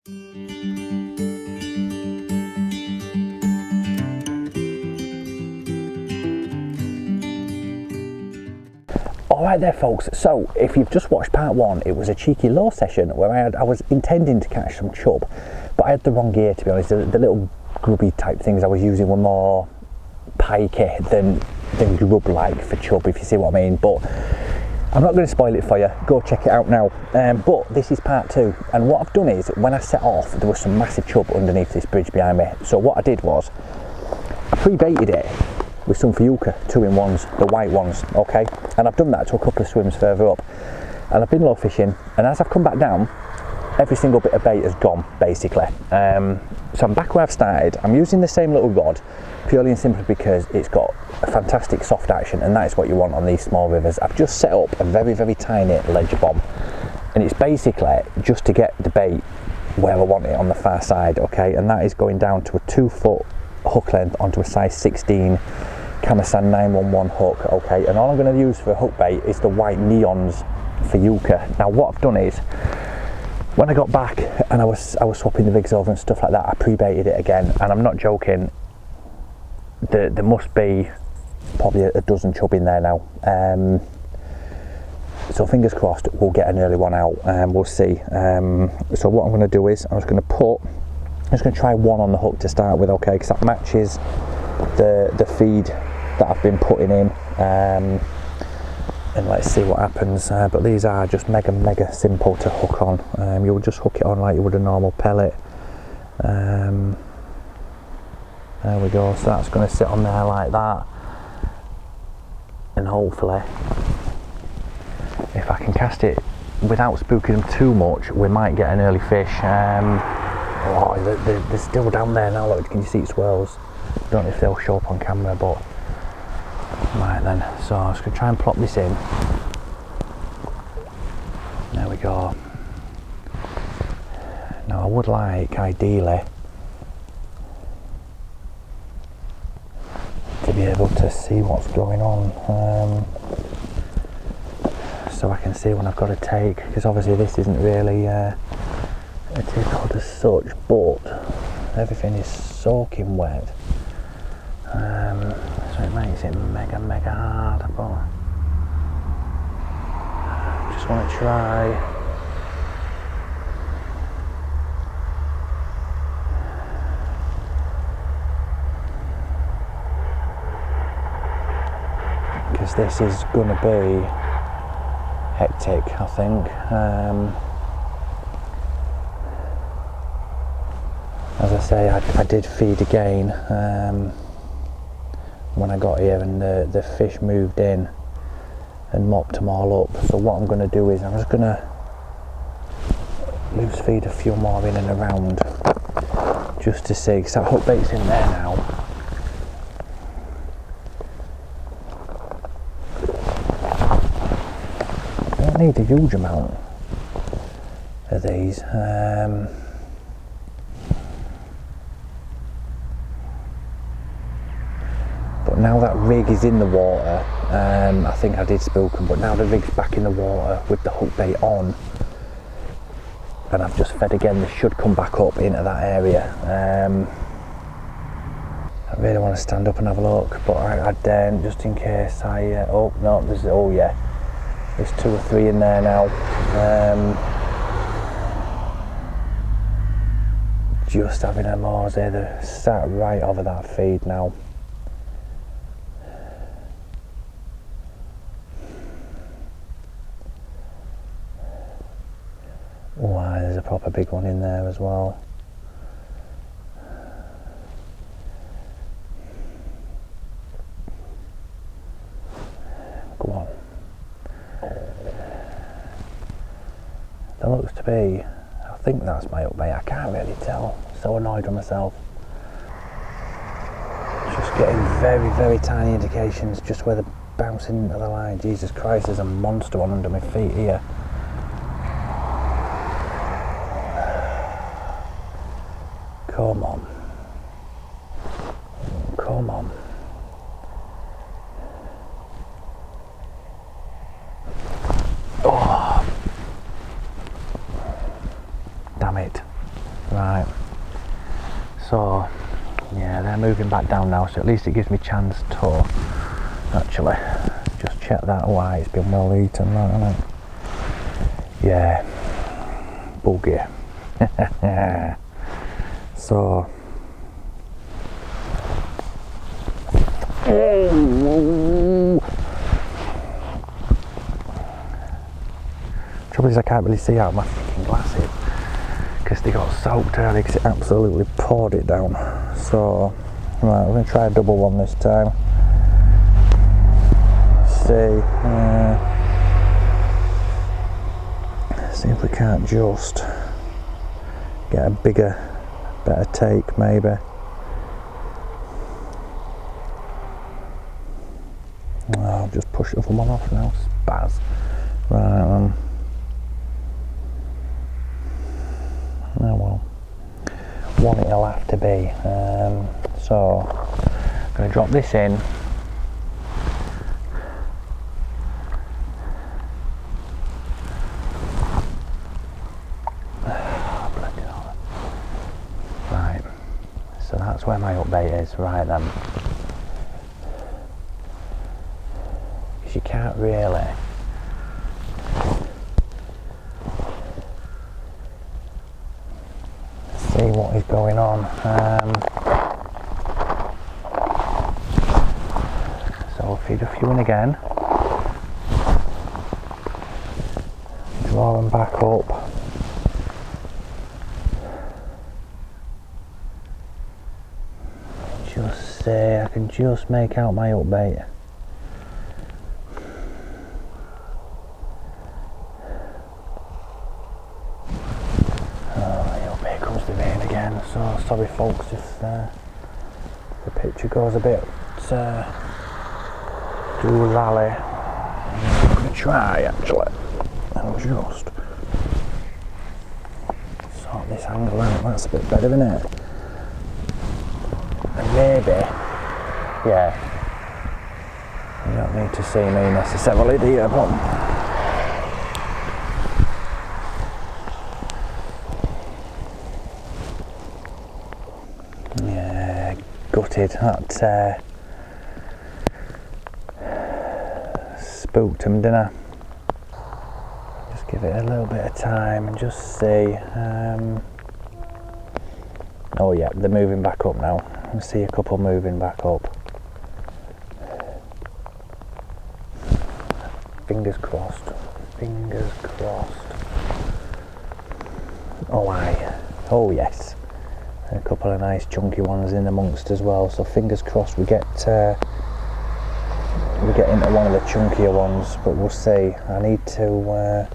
Alright there folks, so if you've just watched part one, it was a cheeky lure session where I was intending to catch some chub, but I had the wrong gear, to be honest. The little grubby type things I was using were more pikey than grub like for chub, if you see what I mean. But I'm not going to spoil it for you, go check it out now. But this is part two, and what I've done is, when I set off, there was some massive chub underneath this bridge behind me. So what I did was, I pre-baited it with some fjuka 2-in-1s, the white ones, okay? And I've done that to a couple of swims further up. And I've been low fishing, and as I've come back down, every single bit of bait has gone, basically. So I'm back where I've started. I'm using the same little rod, purely and simply because it's got a fantastic soft action, and that is what you want on these small rivers. I've just set up a very, very tiny ledge bomb, and it's basically just to get the bait where I want it on the far side, okay? And that is going down to a 2-foot hook length onto a size 16 Kamasan 911 hook, okay? And all I'm going to use for a hook bait is the white neons for fjuka. Now what I've done is, when I got back and I was swapping the rigs over and stuff like that, I pre-baited it again, and I'm not joking, there must be probably a dozen chub in there now. So fingers crossed we'll get an early one out, and we'll see. So what I'm going to do is, I'm just going to try one on the hook to start with, okay, because that matches the feed that I've been putting in, and let's see what happens. But these are just mega simple to hook on. You'll just hook it on like you would a normal pellet. There we go, so that's going to sit on there like that, and hopefully if I can cast it without spooking them too much, we might get an early fish. Oh, they're still down there now, look, can you see it swirls? Don't know if they'll show up on camera, but right then, so I'm just going to try and plop this in. There we go. Now I would like, ideally, to be able to see what's going on, so I can see when I've got to take, because obviously this isn't really a tickle as such, but everything is soaking wet. So it makes it mega hard, but I just want to try. Because this is going to be hectic, I think. As I say, I did feed again when I got here, and the fish moved in and mopped them all up. So what I'm going to do is, I'm just going to loose feed a few more in and around, just to see, because that hook bait's in there now. I don't need a huge amount of these. But now that rig is in the water, I think I did spook them, but now the rig's back in the water with the hook bait on, and I've just fed again, they should come back up into that area. I really want to stand up and have a look, but I daren't, just in case oh no, oh yeah, there's 2 or 3 in there now. Just having a mosey, they're sat right over that feed now. Wow, there's a proper big one in there as well. Go on. There looks to be, I think that's my hook bait, I can't really tell. So annoyed with myself. Just getting very tiny indications just where they're bouncing into the line. Jesus Christ, there's a monster one under my feet here. Come on. Come on. Oh. Damn it. Right, so yeah, they're moving back down now, so at least it gives me a chance to actually just check that why it's been well eaten, hasn't it? Yeah, buggy. So trouble is I can't really see out of my freaking glasses because they got soaked early because it absolutely poured it down. So right, we're going to try a double one this time. See if we can't just get a bigger, better take maybe. Oh, I've just pushed the other one off now, spaz. Right, oh well, one it'll have to be. So I'm going to drop this in. Right, so that's where my upbait is. Right then, because you can't really see what is going on. So I'll feed a few in again, draw them back up. Just say I can just make out my upbait. So sorry folks if the picture goes a bit doolally. I'm going to try actually and just sort this angle out. That's a bit better, isn't it? And maybe, yeah, you don't need to see me necessarily, do you? But gutted, that spooked him, didn't I? Just give it a little bit of time and just see. Oh yeah, they're moving back up now. I see a couple moving back up. Fingers crossed, fingers crossed. Oh aye, oh yes. A couple of nice chunky ones in amongst as well, so fingers crossed we get into one of the chunkier ones, but we'll see. I need to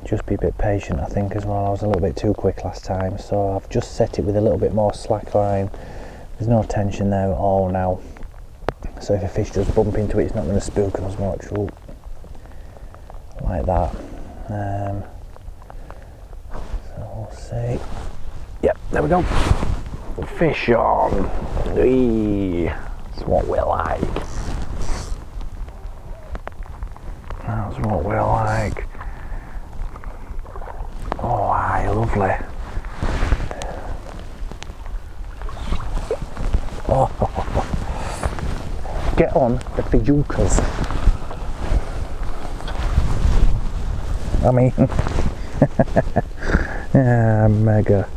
just be a bit patient, I think, as well. I was a little bit too quick last time, so I've just set it with a little bit more slack line. There's no tension there at all now, so if a fish does bump into it, it's not going to spook them as much. Ooh, like that. So we'll see. Yep, there we go. Fish on. Eee, that's what we like. That's what we like. Oh, aye, lovely. Oh, get on the fjukas. I mean, yeah, mega.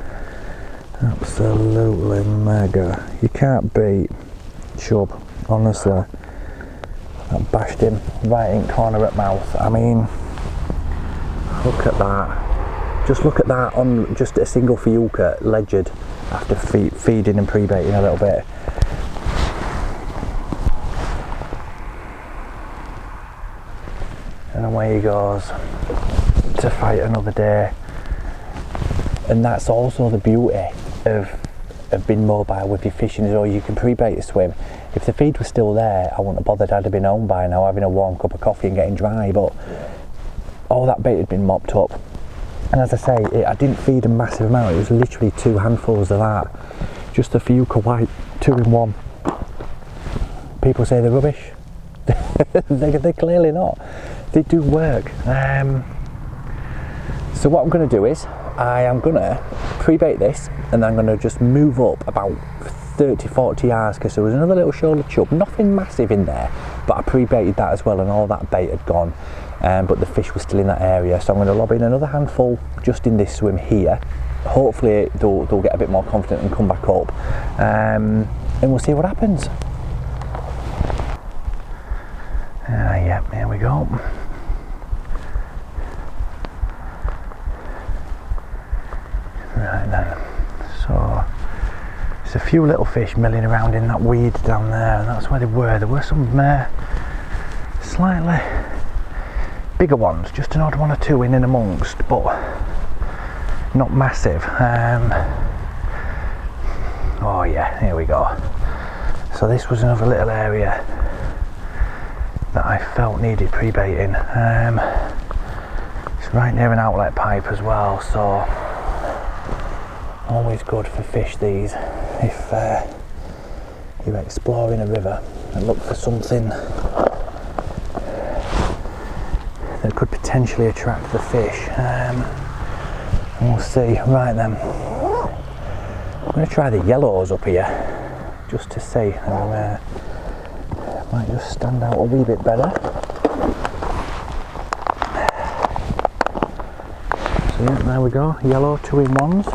Absolutely mega. You can't beat chub, honestly. I bashed him right in corner at mouth. I mean, look at that. Just look at that on just a single fjuka ledgered after feeding and pre-baiting a little bit. And away he goes to fight another day. And that's also the beauty of being mobile with your fishing as well. You can pre-bait a swim. If the feed was still there, I wouldn't have bothered. I'd have been home by now having a warm cup of coffee and getting dry, but all that bait had been mopped up. And as I say, I didn't feed a massive amount. It was literally 2 handfuls of that. Just the fjuka white, 2 in 1. People say they're rubbish. They're clearly not. They do work. So what I'm going to do is, I am gonna pre-bait this, and then I'm gonna just move up about 30-40 yards, because there was another little shoulder chub, nothing massive in there, but I pre-baited that as well, and all that bait had gone, but the fish was still in that area. So I'm going to lob in another handful just in this swim here. Hopefully they'll get a bit more confident and come back up, and we'll see what happens. Yep, here we go. Right then, so there's a few little fish milling around in that weed down there, and that's where they were. There were some slightly bigger ones, just an odd one or two in amongst, but not massive. Oh yeah, here we go. So this was another little area that I felt needed pre-baiting. It's right near an outlet pipe as well, so always good for fish these if you're exploring a river and look for something that could potentially attract the fish. And we'll see. Right then, I'm going to try the yellows up here just to see, and might just stand out a wee bit better. So yeah, there we go, yellow 2-in-1s.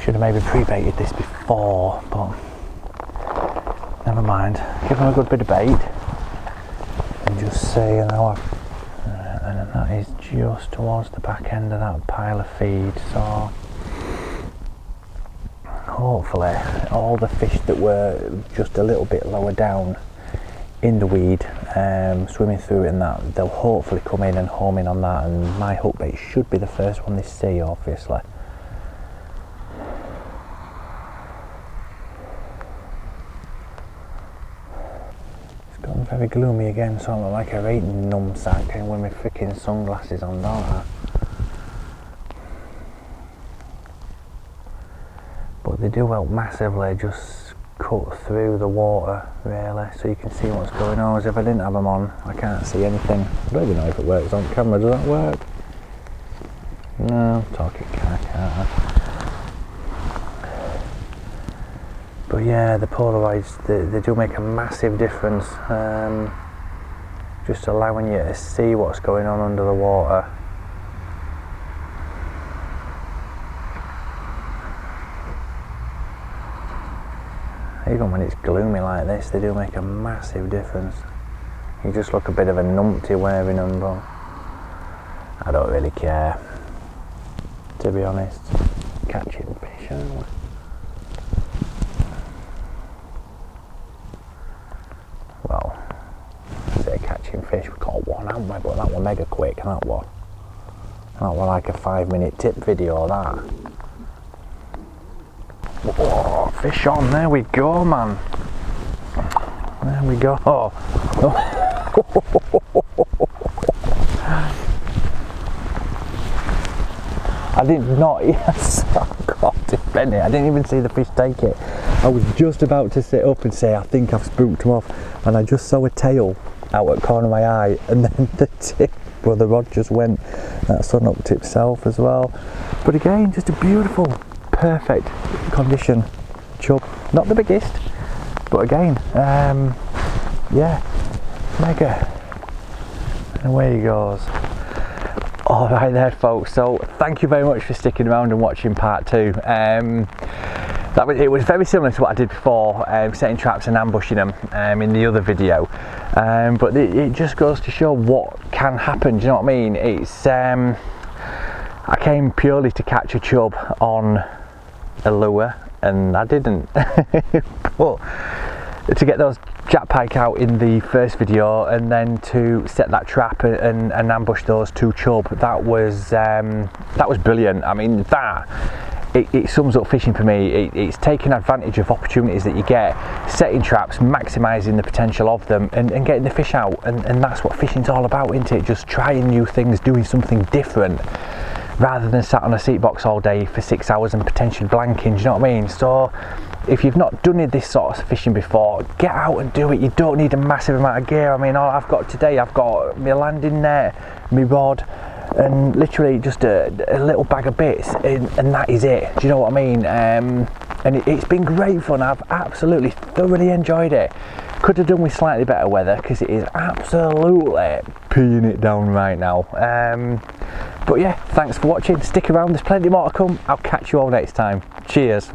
Should have maybe pre-baited this before, but never mind. Give them a good bit of bait and just see, and that is just towards the back end of that pile of feed. So hopefully all the fish that were just a little bit lower down in the weed, swimming through it, and that they'll hopefully come in and home in on that, and my hook bait should be the first one they see, obviously. Very gloomy again, so I look like a right numbsack with my freaking sunglasses on, don't I? But they do help massively, just cut through the water really, so you can see what's going on. As if I didn't have them on, I can't see anything. I don't even know if it works on camera. Does that work? No, I'm talking can't I? But yeah, the Polaroids, they do make a massive difference, just allowing you to see what's going on under the water. Even when it's gloomy like this, they do make a massive difference. You just look a bit of a numpty wearing them, but I don't really care, to be honest. Catching fish, aren't we? Well, I say catching fish, we caught one, haven't we? But that was mega quick, that was. That was like a 5-minute tip video, that. Whoa, fish on, there we go, man. There we go. Oh. I did not, yes, oh God, Benny, I didn't even see the fish take it. I was just about to sit up and say, I think I've spooked him off, and I just saw a tail out at the corner of my eye, and then the tip, well, the rod just went. That sun hooked itself as well. But again, just a beautiful, perfect condition chub. Not the biggest, but again, yeah, mega. And away he goes. All right there, folks, so thank you very much for sticking around and watching part 2. It was very similar to what I did before, setting traps and ambushing them in the other video, but it just goes to show what can happen. Do you know what I mean? It's I came purely to catch a chub on a lure, and I didn't. But to get those jack pike out in the first video, and then to set that trap and ambush those 2 chub, that was brilliant. I mean, it sums up fishing for me. It's taking advantage of opportunities that you get, setting traps, maximising the potential of them, and getting the fish out, and that's what fishing's all about, isn't it? Just trying new things, doing something different. rather than sat on a seat box all day for 6 hours and potentially blanking, do you know what I mean? So if you've not done this sort of fishing before, get out and do it. You don't need a massive amount of gear. I mean, all I've got today, I've got my landing net, my rod, and literally just a little bag of bits, and that is it. Do you know what I mean? And it's been great fun. I've absolutely thoroughly enjoyed it. Could have done with slightly better weather because it is absolutely peeing it down right now. But yeah, thanks for watching. Stick around, there's plenty more to come. I'll catch you all next time. Cheers.